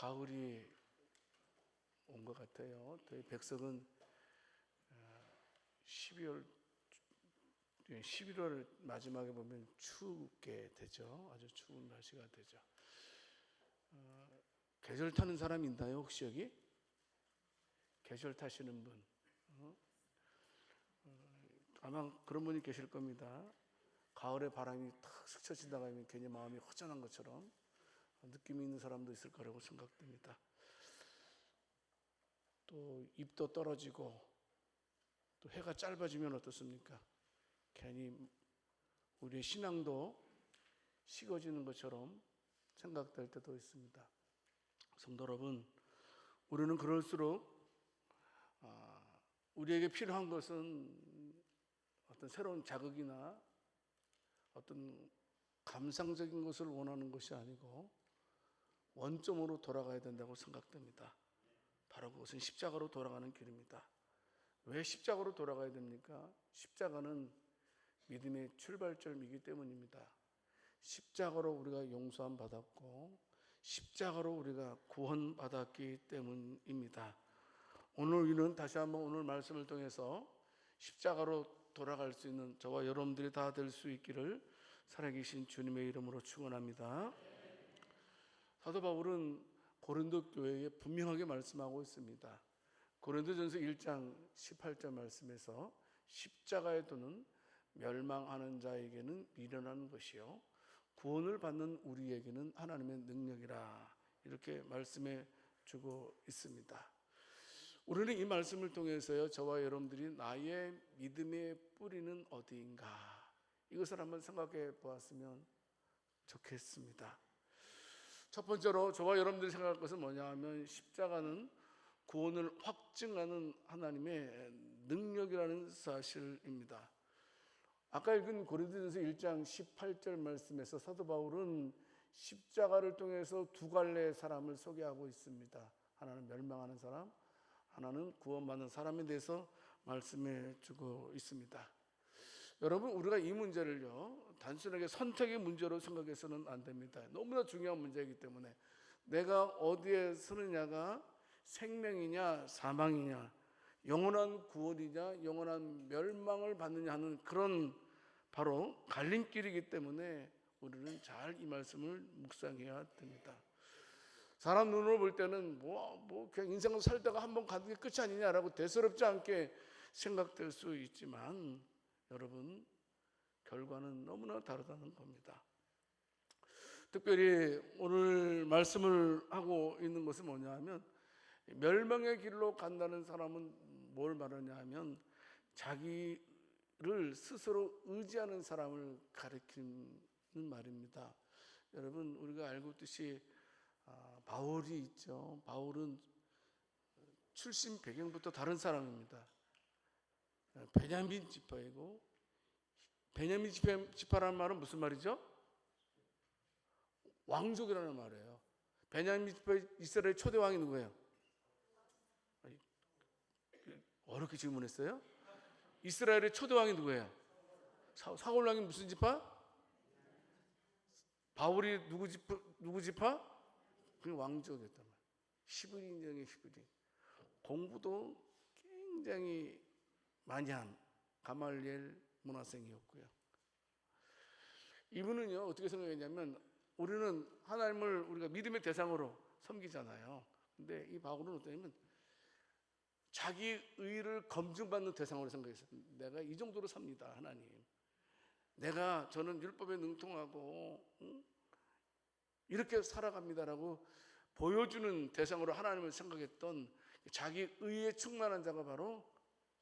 가을이 온 것 같아요. 저희 백석은 11월 마지막에 보면 춥게 되죠. 아주 추운 날씨가 되죠. 계절 타는 사람 있나요? 혹시 여기? 계절 타시는 분? 아마 그런 분이 계실 겁니다. 가을에 바람이 탁 스쳐 지나가면 괜히 마음이 허전한 것처럼 느낌이 있는 사람도 있을 거라고 생각됩니다. 또 잎도 떨어지고 또 해가 짧아지면 어떻습니까? 괜히 우리의 신앙도 식어지는 것처럼 생각될 때도 있습니다. 성도 여러분, 우리는 그럴수록 우리에게 필요한 것은 어떤 새로운 자극이나 어떤 감상적인 것을 원하는 것이 아니고 원점으로 돌아가야 된다고 생각됩니다. 바로 그것은 십자가로 돌아가는 길입니다. 왜 십자가로 돌아가야 됩니까? 십자가는 믿음의 출발점이기 때문입니다. 십자가로 우리가 용서함 받았고 십자가로 우리가 구원받았기 때문입니다. 오늘 우리는 다시 한번 오늘 말씀을 통해서 십자가로 돌아갈 수 있는 저와 여러분들이 다 될 수 있기를 살아계신 주님의 이름으로 축원합니다. 사도 바울은 고린도 교회에 분명하게 말씀하고 있습니다. 고린도전서 1장 18절 말씀에서 십자가에 두는 멸망하는 자에게는 미련한 것이요 구원을 받는 우리에게는 하나님의 능력이라, 이렇게 말씀해 주고 있습니다. 우리는 이 말씀을 통해서요, 저와 여러분들이 나의 믿음의 뿌리는 어디인가, 이것을 한번 생각해 보았으면 좋겠습니다. 첫 번째로 저와 여러분들이 생각할 것은 뭐냐 하면 십자가는 구원을 확증하는 하나님의 능력이라는 사실입니다. 아까 읽은 고린도전서 1장 18절 말씀에서 사도 바울은 십자가를 통해서 두 갈래의 사람을 소개하고 있습니다. 하나는 멸망하는 사람, 하나는 구원받는 사람에 대해서 말씀해 주고 있습니다. 여러분, 우리가 이 문제를요 단순하게 선택의 문제로 생각해서는 안 됩니다. 너무나 중요한 문제이기 때문에 내가 어디에 서느냐가 생명이냐 사망이냐, 영원한 구원이냐 영원한 멸망을 받느냐 하는 그런 바로 갈림길이기 때문에 우리는 잘 이 말씀을 묵상해야 됩니다. 사람 눈으로 볼 때는 그냥 인생을 살다가 한번 가는 게 끝이 아니냐라고 대수롭지 않게 생각될 수 있지만 여러분, 결과는 너무나 다르다는 겁니다. 특별히 오늘 말씀을 하고 있는 것은 뭐냐 하면 멸망의 길로 간다는 사람은 뭘 말하냐 하면 자기를 스스로 의지하는 사람을 가리키는 말입니다. 여러분, 우리가 알고 있듯이 바울이 있죠. 바울은 출신 배경부터 다른 사람입니다. 베냐민 지파이고, 베냐민 지파라는 말은 무슨 말이죠? 왕족이라는 말이에요. 베냐민 지파 이스라엘 초대 왕이 누구예요? 어렵게 질문했어요? 이스라엘의 초대 왕이 누구예요? 사울 왕이 무슨 지파? 바울이 누구 지파? 그 왕족이었단 말이에요. 히브리인 중에 히브리인. 공부도 굉장히 많이 한 가말리엘 문화생이었고요. 이분은요 어떻게 생각했냐면, 우리는 하나님을 우리가 믿음의 대상으로 섬기잖아요. 근데 이 바울은 어떠냐면 자기 의를 검증받는 대상으로 생각했어요. 내가 이 정도로 삽니다, 하나님. 저는 율법에 능통하고 이렇게 살아갑니다라고 보여주는 대상으로 하나님을 생각했던 자기 의에 충만한 자가 바로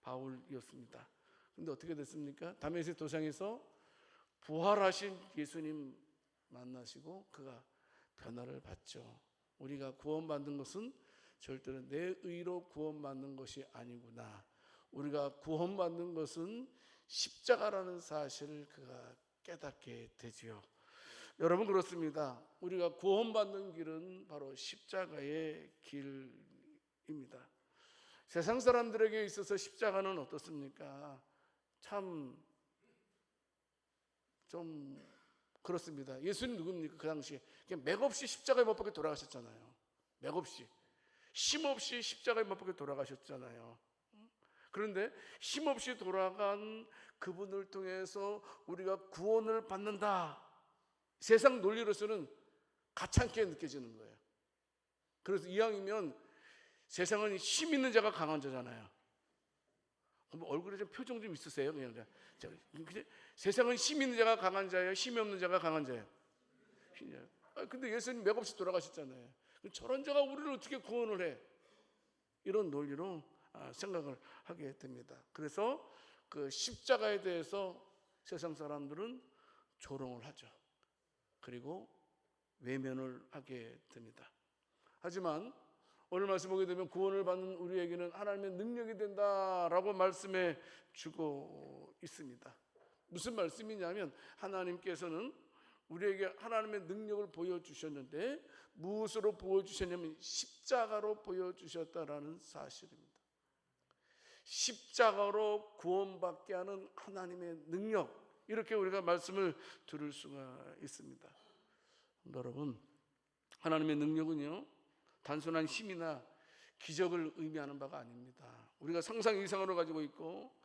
바울이었습니다. 근데 어떻게 됐습니까? 다메섹 도상에서 부활하신 예수님 만나시고 그가 변화를 받죠. 우리가 구원받는 것은 절대로 내 의로 구원받는 것이 아니구나. 우리가 구원받는 것은 십자가라는 사실을 그가 깨닫게 되지요. 여러분, 그렇습니다. 우리가 구원받는 길은 바로 십자가의 길입니다. 세상 사람들에게 있어서 십자가는 어떻습니까? 참 좀 그렇습니다. 예수님 누굽니까? 그 당시에 그냥 맥없이 십자가에 못 박혀 돌아가셨잖아요. 맥없이, 힘없이 십자가에 못 박혀 돌아가셨잖아요. 그런데 힘없이 돌아간 그분을 통해서 우리가 구원을 받는다, 세상 논리로서는 가찮게 느껴지는 거예요. 그래서 이왕이면 세상은 힘 있는 자가 강한 자잖아요. 그럼 얼굴에 좀 표정 좀 있으세요? 그냥 세상은 힘 있는 자가 강한 자예요? 힘이 없는 자가 강한 자예요? 근데 예수님 맥없이 돌아가셨잖아요. 저런 자가 우리를 어떻게 구원을 해? 이런 논리로 생각을 하게 됩니다. 그래서 그 십자가에 대해서 세상 사람들은 조롱을 하죠. 그리고 외면을 하게 됩니다. 하지만 오늘 말씀 보게 되면 구원을 받는 우리에게는 하나님의 능력이 된다라고 말씀해 주고 있습니다. 무슨 말씀이냐면 하나님께서는 우리에게 하나님의 능력을 보여주셨는데 무엇으로 보여주셨냐면 십자가로 보여주셨다라는 사실입니다. 십자가로 구원받게 하는 하나님의 능력, 이렇게 우리가 말씀을 들을 수가 있습니다. 여러분, 하나님의 능력은요 단순한 힘이나 기적을 의미하는 바가 아닙니다. 우리가 상상 이상으로 가지고 있고,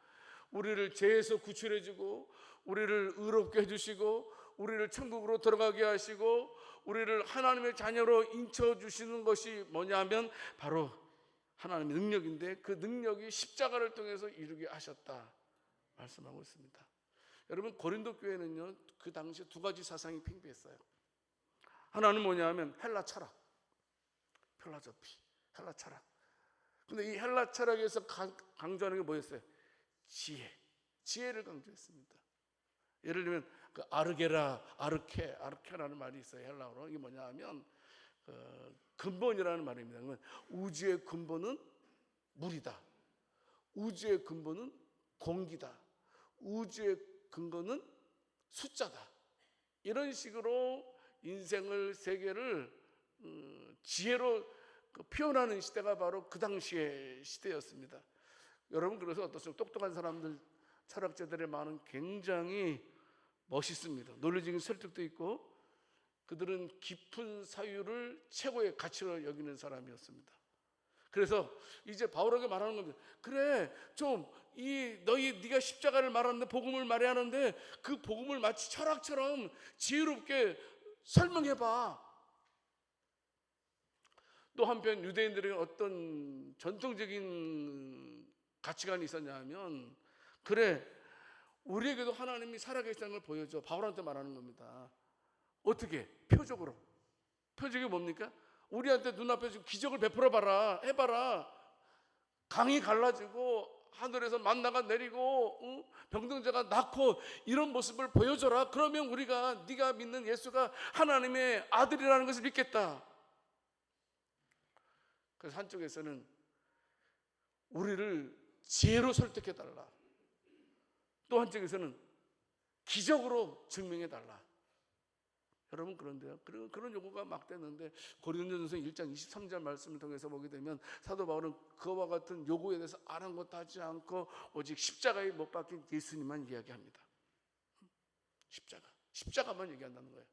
우리를 죄에서 구출해주고, 우리를 의롭게 해주시고, 우리를 천국으로 들어가게 하시고, 우리를 하나님의 자녀로 인쳐주시는 것이 뭐냐 하면 바로 하나님의 능력인데, 그 능력이 십자가를 통해서 이루게 하셨다 말씀하고 있습니다. 여러분, 고린도 교회는요 그 당시에 두 가지 사상이 팽배했어요. 하나는 뭐냐 하면 헬라 철학, 필라조피, 헬라 철학. 근데 이 헬라 철학에서 강조하는 게 뭐였어요? 지혜를 강조했습니다. 예를 들면 그 아르케라는 말이 있어요. 헬라어로. 이게 뭐냐 하면 근본이라는 말입니다. 그러면 우주의 근본은 물이다, 우주의 근본은 공기다, 우주의 근본은 숫자다. 이런 식으로 인생을, 세계를 지혜로 표현하는 시대가 바로 그 당시의 시대였습니다. 여러분, 그래서 어떻습니까? 똑똑한 사람들, 철학자들의 말은 굉장히 멋있습니다. 논리적인 설득도 있고, 그들은 깊은 사유를 최고의 가치로 여기는 사람이었습니다. 그래서 이제 바울에게 말하는 겁니다. 그래, 좀 네가 십자가를 말하는데, 복음을 말해야 하는데, 그 복음을 마치 철학처럼 지혜롭게 설명해봐. 또 한편 유대인들에게 어떤 전통적인 가치관이 있었냐 하면, 그래, 우리에게도 하나님이 살아계시다는 걸 보여줘. 바울한테 말하는 겁니다. 어떻게? 표적으로. 표적이 뭡니까? 우리한테 눈앞에서 기적을 베풀어봐라, 해봐라. 강이 갈라지고 하늘에서 만나가 내리고 병든자가 낫고 이런 모습을 보여줘라. 그러면 우리가 네가 믿는 예수가 하나님의 아들이라는 것을 믿겠다. 그래서 한쪽에서는 우리를 지혜로 설득해달라, 또 한쪽에서는 기적으로 증명해달라. 여러분, 그런데요, 그런 요구가 막 됐는데 고린도전서 1장 23절 말씀을 통해서 보게 되면 사도 바울은 그와 같은 요구에 대해서 아랑곳하지 않고 오직 십자가에 못 박힌 예수님만 이야기합니다. 십자가만 얘기한다는 거예요.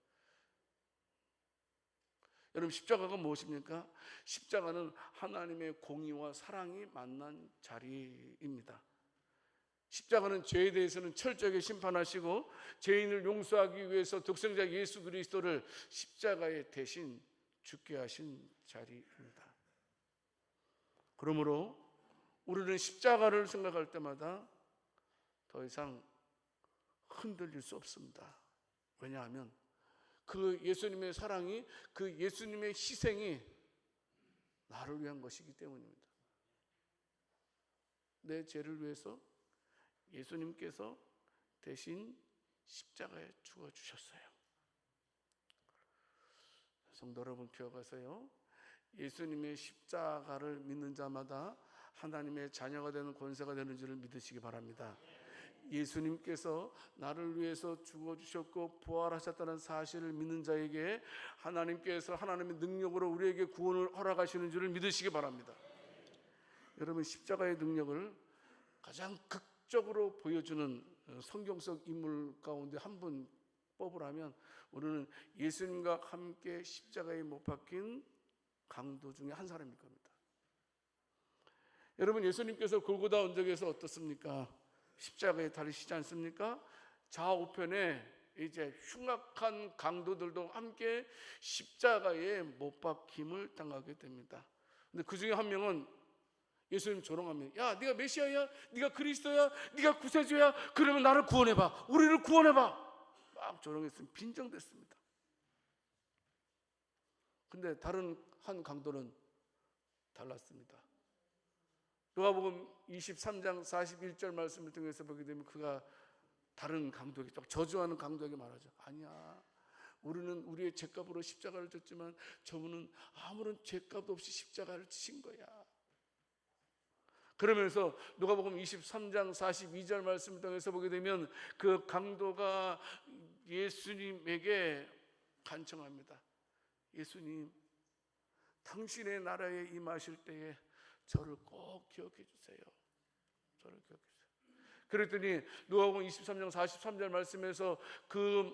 여러분, 십자가가 무엇입니까? 십자가는 하나님의 공의와 사랑이 만난 자리입니다. 십자가는 죄에 대해서는 철저하게 심판하시고, 죄인을 용서하기 위해서 독생자 예수 그리스도를 십자가에 대신 죽게 하신 자리입니다. 그러므로 우리는 십자가를 생각할 때마다 더 이상 흔들릴 수 없습니다. 왜냐하면 그 예수님의 사랑이, 그 예수님의 희생이 나를 위한 것이기 때문입니다. 내 죄를 위해서 예수님께서 대신 십자가에 죽어주셨어요. 성도 여러분, 기억하세요. 예수님의 십자가를 믿는 자마다 하나님의 자녀가 되는 권세가 되는 줄을 믿으시기 바랍니다. 예수님께서 나를 위해서 죽어주셨고 부활하셨다는 사실을 믿는 자에게 하나님께서 하나님의 능력으로 우리에게 구원을 허락하시는 줄을 믿으시기 바랍니다. 여러분, 십자가의 능력을 가장 극적으로 보여주는 성경적 인물 가운데 한 분 뽑으라면 우리는 예수님과 함께 십자가에 못 박힌 강도 중에 한 사람일 겁니다. 여러분, 예수님께서 골고다 언덕에서 어떻습니까? 십자가에 달리시지 않습니까? 좌우편에 이제 흉악한 강도들도 함께 십자가에 못 박힘을 당하게 됩니다. 근데 그 중에 한 명은 예수님 조롱합니다. 야, 네가 메시아야? 네가 그리스도야? 네가 구세주야? 그러면 나를 구원해봐. 우리를 구원해봐. 막 조롱했으면 빈정댔습니다. 근데 다른 한 강도는 달랐습니다. 누가복음 23장 41절 말씀을 통해서 보게 되면 그가 다른 강도에게, 저주하는 강도에게 말하죠. 아니야, 우리는 우리의 죄값으로 십자가를 졌지만 저분은 아무런 죄값도 없이 십자가를 지신 거야. 그러면서 누가복음 23장 42절 말씀을 통해서 보게 되면 그 강도가 예수님에게 간청합니다. 예수님, 당신의 나라에 임하실 때에 저를 꼭 기억해 주세요. 저를 기억해 주세요. 그랬더니 누가복음 23장 43절 말씀에서 그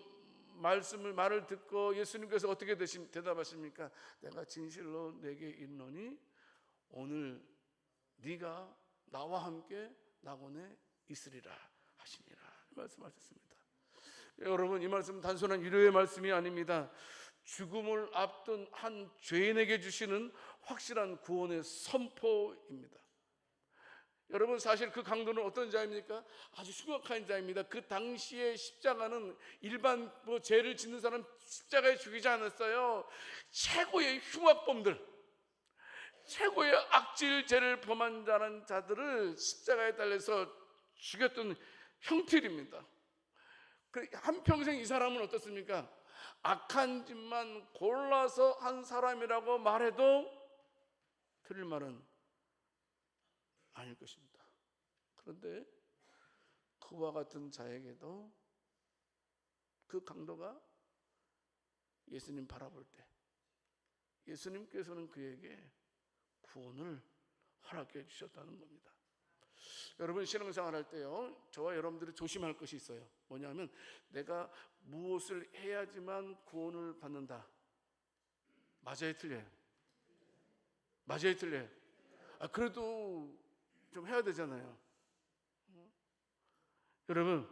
말을 듣고 예수님께서 어떻게 대답하십니까? 내가 진실로 내게 이르노니 오늘 네가 나와 함께 낙원에 있으리라 하시니라 말씀하셨습니다. 여러분, 이 말씀은 단순한 위로의 말씀이 아닙니다. 죽음을 앞둔 한 죄인에게 주시는 확실한 구원의 선포입니다. 여러분, 사실 그 강도는 어떤 자입니까? 아주 흉악한 자입니다. 그 당시에 십자가는 일반 죄를 짓는 사람 십자가에 죽이지 않았어요. 최고의 흉악범들, 최고의 악질 죄를 범한 자들을 십자가에 달려서 죽였던 형틀입니다. 한평생 이 사람은 어떻습니까? 악한 짓만 골라서 한 사람이라고 말해도 틀릴 말은 아닐 것입니다. 그런데 그와 같은 자에게도 그 강도가 예수님 바라볼 때 예수님께서는 그에게 구원을 허락해 주셨다는 겁니다. 여러분, 신앙생활 할 때요, 저와 여러분들이 조심할 것이 있어요. 뭐냐면 내가 무엇을 해야지만 구원을 받는다. 맞아요, 틀려요? 맞아요, 틀려요? 그래도 좀 해야 되잖아요. 여러분,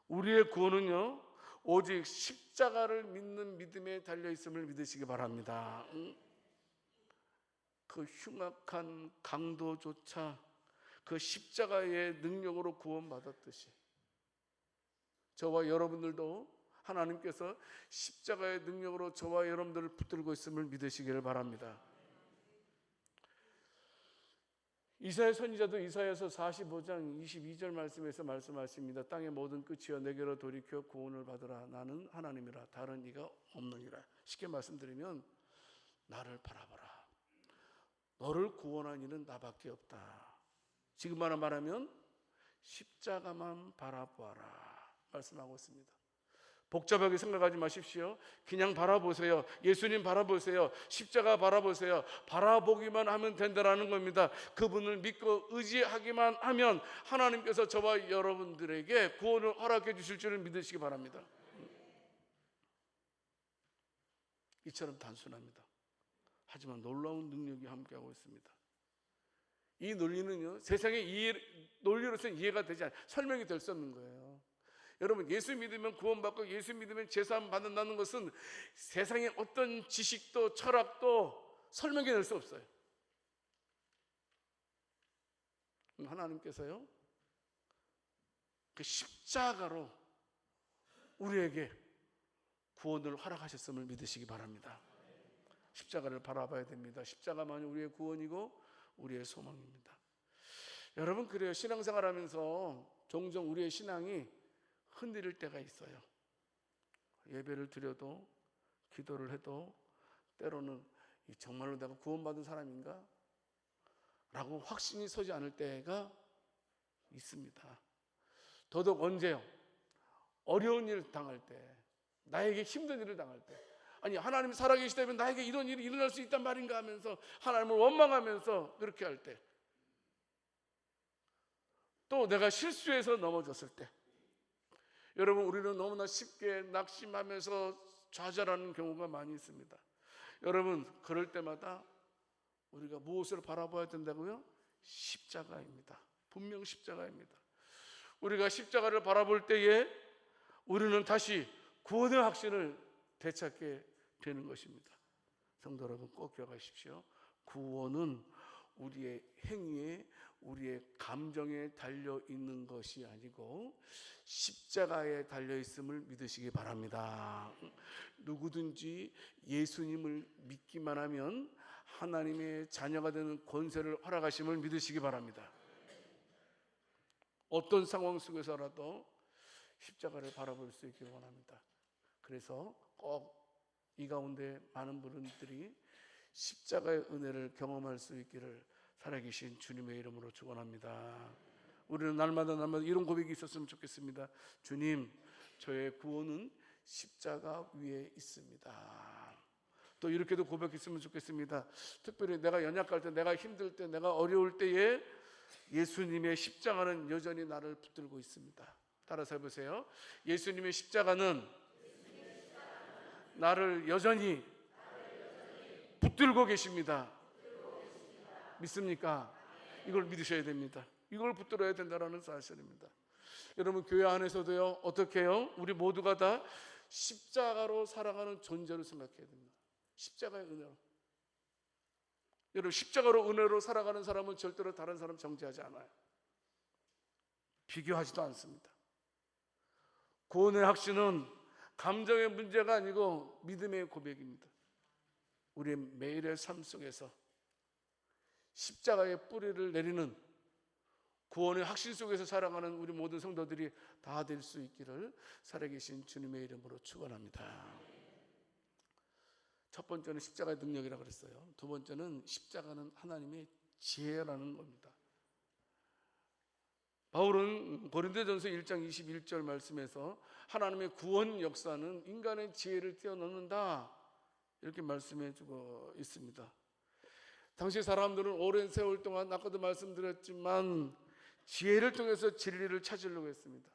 우리의 구원은요 오직 십자가를 믿는 믿음에 달려있음을 믿으시기 바랍니다. 그 흉악한 강도조차 그 십자가의 능력으로 구원받았듯이 저와 여러분들도 하나님께서 십자가의 능력으로 저와 여러분들을 붙들고 있음을 믿으시기를 바랍니다. 이사야 선지자도 이사야서 45장 22절 말씀에서 말씀하십니다. 땅의 모든 끝이여 내게로 돌이켜 구원을 받으라. 나는 하나님이라 다른 이가 없느니라. 쉽게 말씀드리면 나를 바라보라. 너를 구원한 이는 나밖에 없다. 지금 말하면 십자가만 바라보아라 말씀하고 있습니다. 복잡하게 생각하지 마십시오. 그냥 바라보세요. 예수님 바라보세요. 십자가 바라보세요. 바라보기만 하면 된다라는 겁니다. 그분을 믿고 의지하기만 하면 하나님께서 저와 여러분들에게 구원을 허락해 주실 줄을 믿으시기 바랍니다. 이처럼 단순합니다. 하지만 놀라운 능력이 함께하고 있습니다. 이 논리는요, 세상의 논리로서는 이해가 되지 않아요. 설명이 될 수 없는 거예요. 여러분, 예수 믿으면 구원받고 예수 믿으면 제사함 받는다는 것은 세상의 어떤 지식도 철학도 설명해낼 수 없어요. 하나님께서요 그 십자가로 우리에게 구원을 허락하셨음을 믿으시기 바랍니다. 십자가를 바라봐야 됩니다. 십자가만이 우리의 구원이고 우리의 소망입니다. 여러분, 그래요. 신앙생활하면서 종종 우리의 신앙이 흔들릴 때가 있어요. 예배를 드려도 기도를 해도 때로는 정말로 내가 구원받은 사람인가? 라고 확신이 서지 않을 때가 있습니다. 더더욱 언제요? 어려운 일을 당할 때, 나에게 힘든 일을 당할 때, 아니 하나님이 살아계시다면 나에게 이런 일이 일어날 수 있단 말인가 하면서 하나님을 원망하면서 그렇게 할 때, 또 내가 실수해서 넘어졌을 때, 여러분, 우리는 너무나 쉽게 낙심하면서 좌절하는 경우가 많이 있습니다. 여러분, 그럴 때마다 우리가 무엇을 바라봐야 된다고요? 십자가입니다. 분명 십자가입니다. 우리가 십자가를 바라볼 때에 우리는 다시 구원의 확신을 되찾게 되는 것입니다. 성도 여러분, 꼭 기억하십시오. 구원은 우리의 행위에, 우리의 감정에 달려 있는 것이 아니고 십자가에 달려 있음을 믿으시기 바랍니다. 누구든지 예수님을 믿기만 하면 하나님의 자녀가 되는 권세를 허락하심을 믿으시기 바랍니다. 어떤 상황 속에서라도 십자가를 바라볼 수 있기를 원합니다. 그래서 꼭 이 가운데 많은 분들이 십자가의 은혜를 경험할 수 있기를 살아계신 주님의 이름으로 축원합니다. 우리는 날마다 이런 고백이 있었으면 좋겠습니다. 주님, 저의 구원은 십자가 위에 있습니다. 또 이렇게도 고백했으면 좋겠습니다. 특별히 내가 연약할 때, 내가 힘들 때, 내가 어려울 때에 예수님의 십자가는 여전히 나를 붙들고 있습니다. 따라서 해보세요. 예수님의 십자가는 나를 여전히 붙들고 계십니다. 믿습니까? 이걸 믿으셔야 됩니다. 이걸 붙들어야 된다는 사실입니다. 여러분, 교회 안에서도요, 어떻게 해요? 우리 모두가 다 십자가로 살아가는 존재로 생각해야 됩니다. 십자가의 은혜로. 여러분, 십자가로 은혜로 살아가는 사람은 절대로 다른 사람 정죄하지 않아요. 비교하지도 않습니다. 구원의 확신은 감정의 문제가 아니고 믿음의 고백입니다. 우리의 매일의 삶 속에서 십자가의 뿌리를 내리는 구원의 확신 속에서 살아가는 우리 모든 성도들이 다 될 수 있기를 살아계신 주님의 이름으로 축원합니다. 첫 번째는 십자가의 능력이라고 그랬어요. 두 번째는 십자가는 하나님의 지혜라는 겁니다. 바울은 고린도전서 1장 21절 말씀에서 하나님의 구원 역사는 인간의 지혜를 뛰어넘는다, 이렇게 말씀해 주고 있습니다. 당시 사람들은 오랜 세월 동안, 아까도 말씀드렸지만, 지혜를 통해서 진리를 찾으려고 했습니다.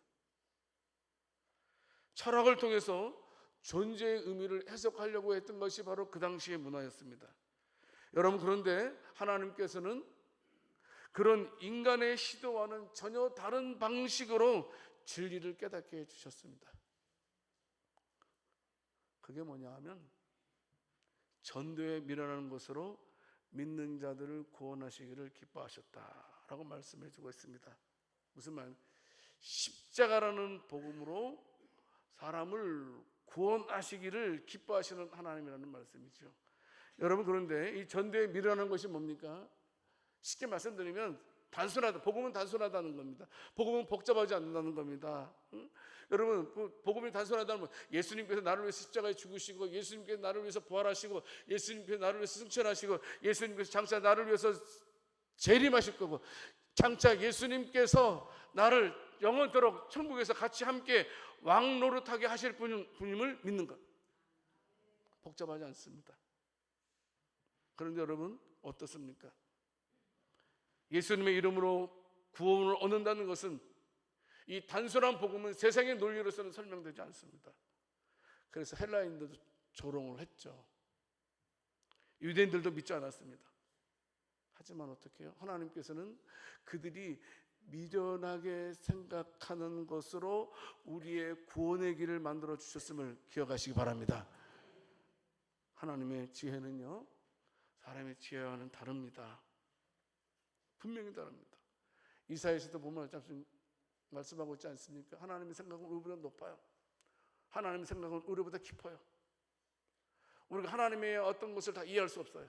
철학을 통해서 존재의 의미를 해석하려고 했던 것이 바로 그 당시의 문화였습니다. 여러분, 그런데 하나님께서는 그런 인간의 시도와는 전혀 다른 방식으로 진리를 깨닫게 해주셨습니다. 그게 뭐냐 하면 전도에 미련한 것으로 믿는 자들을 구원하시기를 기뻐하셨다라고 말씀해 주고 있습니다. 무슨 말? 십자가라는 복음으로 사람을 구원하시기를 기뻐하시는 하나님이라는 말씀이죠. 여러분, 그런데 이 전도에 미련한 것이 뭡니까? 쉽게 말씀드리면 단순하다. 복음은 단순하다는 겁니다. 복음은 복잡하지 않는다는 겁니다. 여러분, 복음이 단순하다는 건 예수님께서 나를 위해서 십자가에 죽으시고, 예수님께서 나를 위해서 부활하시고, 예수님께서 나를 위해서 승천하시고, 예수님께서 장차 나를 위해서 재림하실 거고, 장차 예수님께서 나를 영원토록 천국에서 같이 함께 왕 노릇하게 하실 분임을 믿는 것. 복잡하지 않습니다. 그런데 여러분, 어떻습니까? 예수님의 이름으로 구원을 얻는다는 것은, 이 단순한 복음은 세상의 논리로서는 설명되지 않습니다. 그래서 헬라인들도 조롱을 했죠. 유대인들도 믿지 않았습니다. 하지만 어떻게 해요? 하나님께서는 그들이 미련하게 생각하는 것으로 우리의 구원의 길을 만들어 주셨음을 기억하시기 바랍니다. 하나님의 지혜는요, 사람의 지혜와는 다릅니다. 분명히 다릅니다. 이사야에서도 보면 말씀하고 있지 않습니까? 하나님의 생각은 우리보다 높아요. 하나님의 생각은 우리보다 깊어요. 우리가 하나님의 어떤 것을 다 이해할 수 없어요.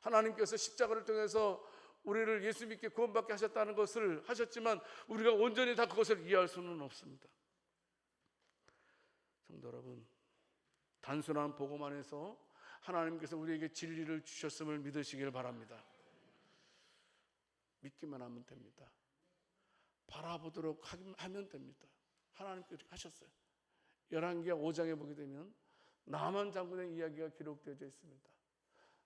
하나님께서 십자가를 통해서 우리를 예수 믿게 구원받게 하셨다는 것을 하셨지만, 우리가 온전히 다 그것을 이해할 수는 없습니다. 성도 여러분, 단순한 복음 안에서 하나님께서 우리에게 진리를 주셨음을 믿으시길 바랍니다. 믿기만 하면 됩니다. 바라보도록 하면 됩니다. 하나님께서 그렇게 하셨어요. 열왕기하 5장에 보게 되면 나만 장군의 이야기가 기록되어 있습니다.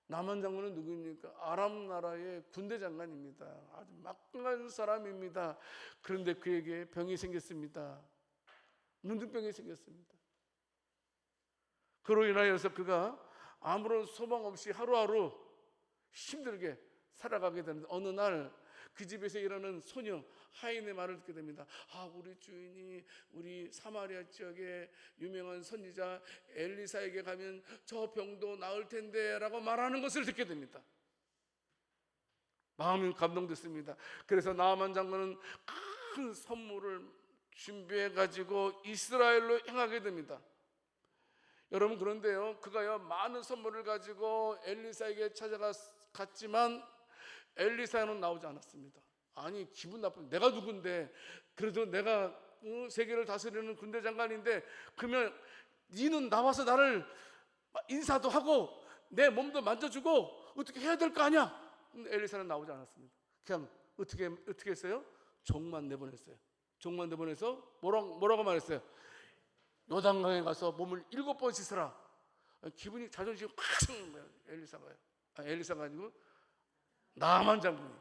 나만 장군은 누구입니까? 아람 나라의 군대 장관입니다. 아주 막강한 사람입니다. 그런데 그에게 병이 생겼습니다. 문둥병이 생겼습니다. 그로 인하여서 그가 아무런 소망 없이 하루하루 힘들게 살아가게 되는데, 어느 날 그 집에서 일하는 소녀 하인의 말을 듣게 됩니다. 우리 주인이 우리 사마리아 지역의 유명한 선지자 엘리사에게 가면 저 병도 나을 텐데 라고 말하는 것을 듣게 됩니다. 마음이 감동됐습니다. 그래서 나아만 장군은 큰 선물을 준비해 가지고 이스라엘로 향하게 됩니다. 여러분, 그런데요, 그가요 많은 선물을 가지고 엘리사에게 찾아갔지만 엘리사는 나오지 않았습니다. 아니, 기분 나쁜, 내가 누군데, 그래도 내가 세계를 다스리는 군대 장관인데, 그러면 니는 나와서 나를 인사도 하고 내 몸도 만져주고 어떻게 해야 될 거 아니야. 엘리사는 나오지 않았습니다. 그냥 어떻게 했어요? 종만 내보냈어요. 종만 내보내서 뭐라고 말했어요? 요단강에 가서 몸을 7번 씻으라. 기분이, 자존심이 팍 sy는 거예요. 엘리사가 아니고 나만 장군이.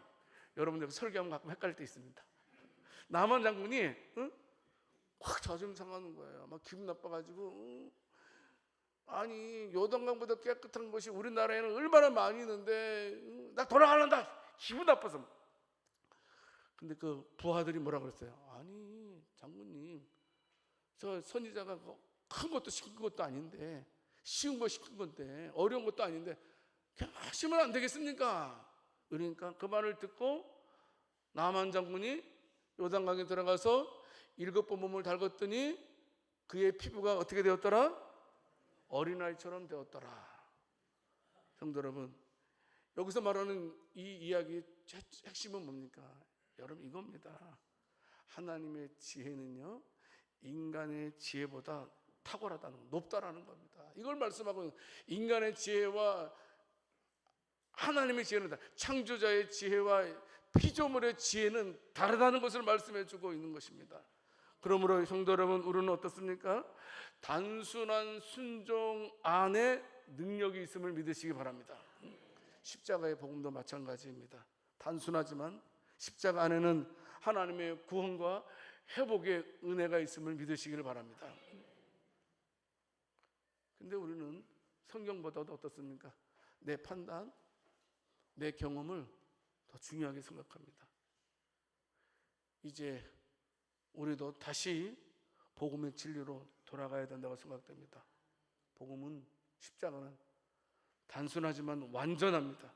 여러분들 설교하면 가끔 헷갈릴 때 있습니다. 나만 장군이 확 자존심 상하는 거예요. 막 기분 나빠가지고, 아니 요단강보다 깨끗한 것이 우리나라에는 얼마나 많이 있는데 나 돌아가란다. 기분 나빠서. 근데 그 부하들이 뭐라 그랬어요? 아니 장군님, 저 선지자가 큰 것도 시킨 것도 아닌데, 쉬운 거 시킨 건데, 어려운 것도 아닌데 그냥 하시면 안 되겠습니까? 그러니까 그 말을 듣고 나만 장군이 요단강에 들어가서 7번 몸을 달궜더니 그의 피부가 어떻게 되었더라? 어린아이처럼 되었더라. 성도 여러분, 여기서 말하는 이 이야기의 핵심은 뭡니까? 여러분, 이겁니다. 하나님의 지혜는요 인간의 지혜보다 탁월하다는, 높다라는 겁니다. 이걸 말씀하고, 인간의 지혜와 하나님의 지혜는, 창조자의 지혜와 피조물의 지혜는 다르다는 것을 말씀해 주고 있는 것입니다. 그러므로 성도 여러분, 우리는 어떻습니까? 단순한 순종 안에 능력이 있음을 믿으시기 바랍니다. 십자가의 복음도 마찬가지입니다. 단순하지만 십자가 안에는 하나님의 구원과 회복의 은혜가 있음을 믿으시기를 바랍니다. 근데 우리는 성경보다도 어떻습니까? 내 판단, 내 경험을 더 중요하게 생각합니다. 이제 우리도 다시 복음의 진리로 돌아가야 된다고 생각됩니다. 복음은, 십자가는 단순하지만 완전합니다.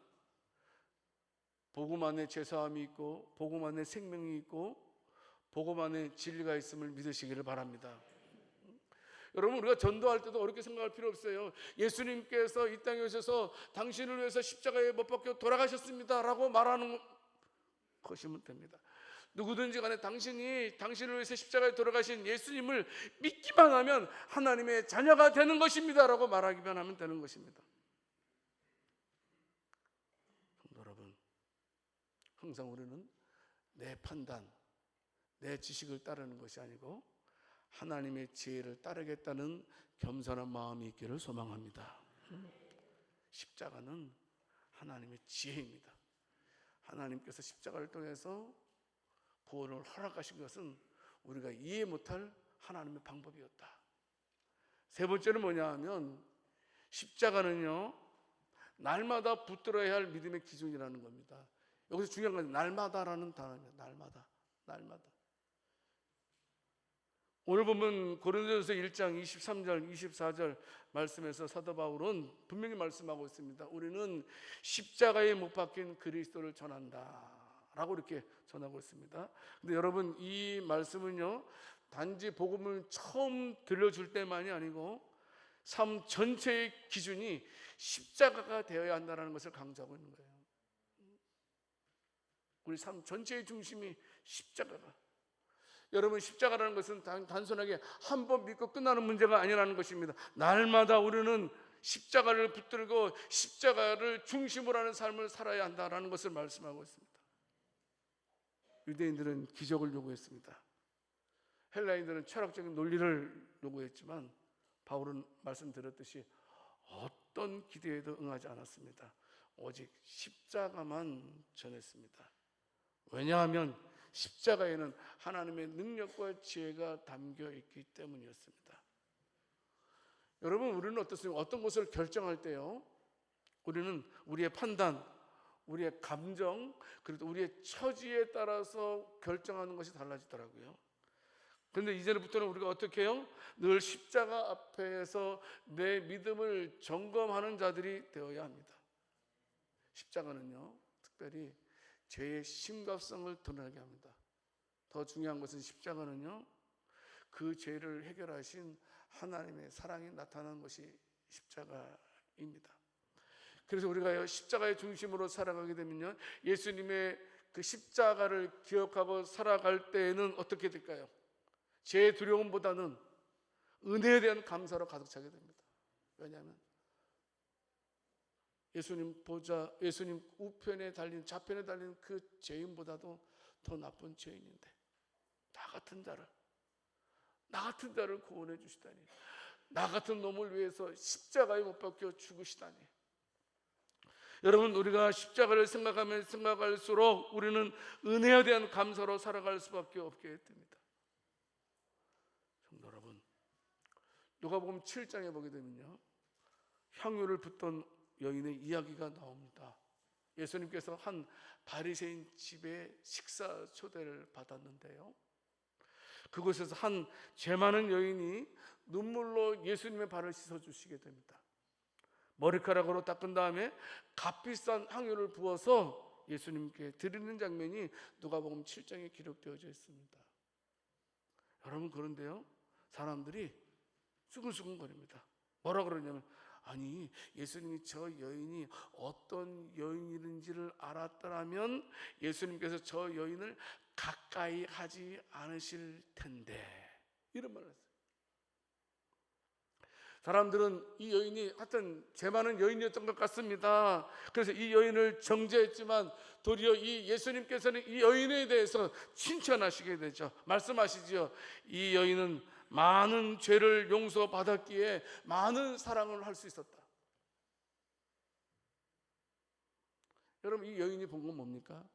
복음 안에 제사함이 있고, 복음 안에 생명이 있고, 복음 안에 진리가 있음을 믿으시기를 바랍니다. 여러분, 우리가 전도할 때도 어렵게 생각할 필요 없어요. 예수님께서 이 땅에 오셔서 당신을 위해서 십자가에 못 박혀 돌아가셨습니다 라고 말하는 것이면 됩니다. 누구든지 간에 당신을 위해서 십자가에 돌아가신 예수님을 믿기만 하면 하나님의 자녀가 되는 것입니다 라고 말하기만 하면 되는 것입니다. 여러분, 항상 우리는 내 판단, 내 지식을 따르는 것이 아니고 하나님의 지혜를 따르겠다는 겸손한 마음이 있기를 소망합니다. 십자가는 하나님의 지혜입니다. 하나님께서 십자가를 통해서 구원을 허락하신 것은 우리가 이해 못할 하나님의 방법이었다. 세 번째는 뭐냐 하면, 십자가는요 날마다 붙들어야 할 믿음의 기준이라는 겁니다. 여기서 중요한 건 날마다라는 단어입니다. 날마다. 오늘 보면 고린도전서 1장 23절 24절 말씀에서 사도 바울은 분명히 말씀하고 있습니다. 우리는 십자가에 못 박힌 그리스도를 전한다 라고 이렇게 전하고 있습니다. 근데 여러분, 이 말씀은요 단지 복음을 처음 들려줄 때만이 아니고 삶 전체의 기준이 십자가가 되어야 한다는 것을 강조하고 있는 거예요. 우리 삶 전체의 중심이 십자가가. 여러분, 십자가라는 것은 단순하게 한 번 믿고 끝나는 문제가 아니라는 것입니다. 날마다 우리는 십자가를 붙들고 십자가를 중심으로 하는 삶을 살아야 한다는 것을 말씀하고 있습니다. 유대인들은 기적을 요구했습니다. 헬라인들은 철학적인 논리를 요구했지만 바울은 말씀드렸듯이 어떤 기대에도 응하지 않았습니다. 오직 십자가만 전했습니다. 왜냐하면 십자가에는 하나님의 능력과 지혜가 담겨 있기 때문이었습니다. 여러분, 우리는 어떻습니까? 어떤 것을 결정할 때요, 우리는 우리의 판단, 우리의 감정, 그리고 우리의 처지에 따라서 결정하는 것이 달라지더라고요. 그런데 이제부터는 우리가 어떻게 해요? 늘 십자가 앞에서 내 믿음을 점검하는 자들이 되어야 합니다. 십자가는요, 특별히 죄의 심각성을 드러나게 합니다. 더 중요한 것은 십자가는요, 그 죄를 해결하신 하나님의 사랑이 나타나는 것이 십자가입니다. 그래서 우리가 십자가의 중심으로 살아가게 되면요, 예수님의 그 십자가를 기억하고 살아갈 때에는 어떻게 될까요? 죄의 두려움보다는 은혜에 대한 감사로 가득 차게 됩니다. 왜냐하면 예수님 우편에 달린, 좌편에 달린 그 죄인보다도 더 나쁜 죄인인데 나 같은 자를 구원해 주시다니, 나 같은 놈을 위해서 십자가에 못 박혀 죽으시다니. 여러분, 우리가 십자가를 생각하면 생각할수록 우리는 은혜에 대한 감사로 살아갈 수밖에 없게 됩니다. 성도 여러분, 누가복음 7장에 보게 되면요, 향유를 붓던 여인의 이야기가 나옵니다. 예수님께서 한 바리새인 집에 식사 초대를 받았는데요, 그곳에서 한 죄 많은 여인이 눈물로 예수님의 발을 씻어주시게 됩니다. 머리카락으로 닦은 다음에 값비싼 향유를 부어서 예수님께 드리는 장면이 누가복음 7장에 기록되어져 있습니다. 여러분, 그런데요, 사람들이 수근수근거립니다. 뭐라 그러냐면, 아니, 예수님이 저 여인이 어떤 여인인지를 알았더라면 예수님께서 저 여인을 가까이 하지 않으실 텐데, 이런 말을 했어요. 사람들은 이 여인이 하여튼 죄 많은 여인이었던 것 같습니다. 그래서 이 여인을 정죄했지만 도리어 이 예수님께서는 이 여인에 대해서 칭찬하시게 되죠. 말씀하시죠. 이 여인은 많은 죄를 용서받았기에 많은 사랑을 할 수 있었다. 여러분, 이 여인이 본 건 뭡니까?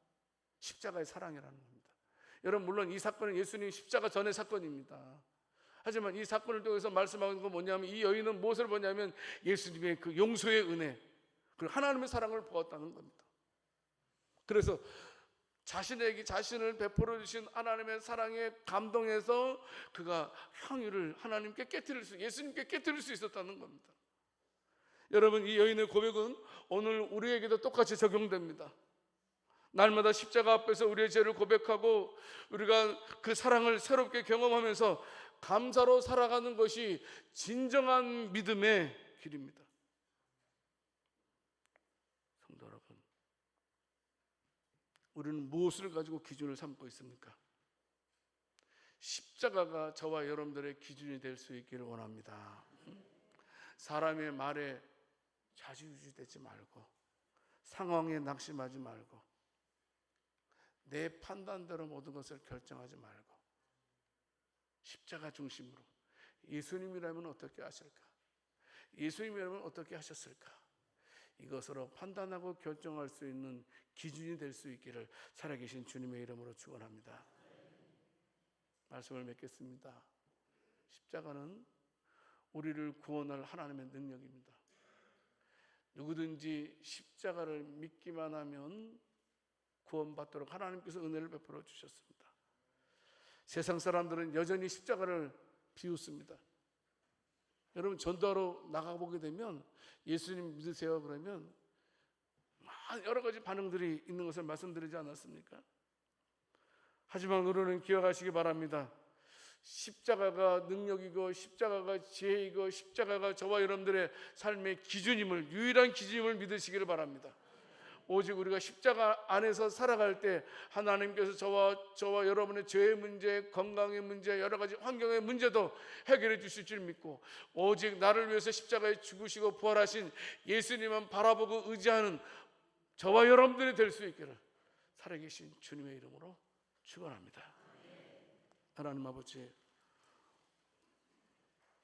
십자가의 사랑이라는 겁니다. 여러분, 물론 이 사건은 예수님 십자가 전의 사건입니다. 하지만 이 사건을 통해서 말씀하는 건 뭐냐면, 이 여인은 무엇을 보냐면 예수님의 그 용서의 은혜, 그리고 하나님의 사랑을 보았다는 겁니다. 그래서 자신에게 자신을 베풀어 주신 하나님의 사랑에 감동해서 그가 향유를 하나님께 예수님께 깨뜨릴 수 있었다는 겁니다. 여러분, 이 여인의 고백은 오늘 우리에게도 똑같이 적용됩니다. 날마다 십자가 앞에서 우리의 죄를 고백하고 우리가 그 사랑을 새롭게 경험하면서 감사로 살아가는 것이 진정한 믿음의 길입니다. 성도 여러분, 우리는 무엇을 가지고 기준을 삼고 있습니까? 십자가가 저와 여러분들의 기준이 될 수 있기를 원합니다. 사람의 말에 좌지우지되지 말고, 상황에 낙심하지 말고, 내 판단대로 모든 것을 결정하지 말고, 십자가 중심으로 예수님이라면 어떻게 하실까? 예수님이라면 어떻게 하셨을까? 이것으로 판단하고 결정할 수 있는 기준이 될 수 있기를 살아계신 주님의 이름으로 축원합니다. 말씀을 맺겠습니다. 십자가는 우리를 구원할 하나님의 능력입니다. 누구든지 십자가를 믿기만 하면 구원받도록 하나님께서 은혜를 베풀어 주셨습니다. 세상 사람들은 여전히 십자가를 비웃습니다. 여러분, 전도하러 나가보게 되면 예수님 믿으세요 그러면 여러 가지 반응들이 있는 것을 말씀드리지 않았습니까? 하지만 우리는 기억하시기 바랍니다. 십자가가 능력이고 십자가가 지혜이고 십자가가 저와 여러분들의 삶의 기준임을, 유일한 기준임을 믿으시기를 바랍니다. 오직 우리가 십자가 안에서 살아갈 때 하나님께서 저와 여러분의 죄의 문제, 건강의 문제, 여러 가지 환경의 문제도 해결해 주실 줄 믿고, 오직 나를 위해서 십자가에 죽으시고 부활하신 예수님만 바라보고 의지하는 저와 여러분들이 될 수 있기를 살아계신 주님의 이름으로 축원합니다. 하나님 아버지,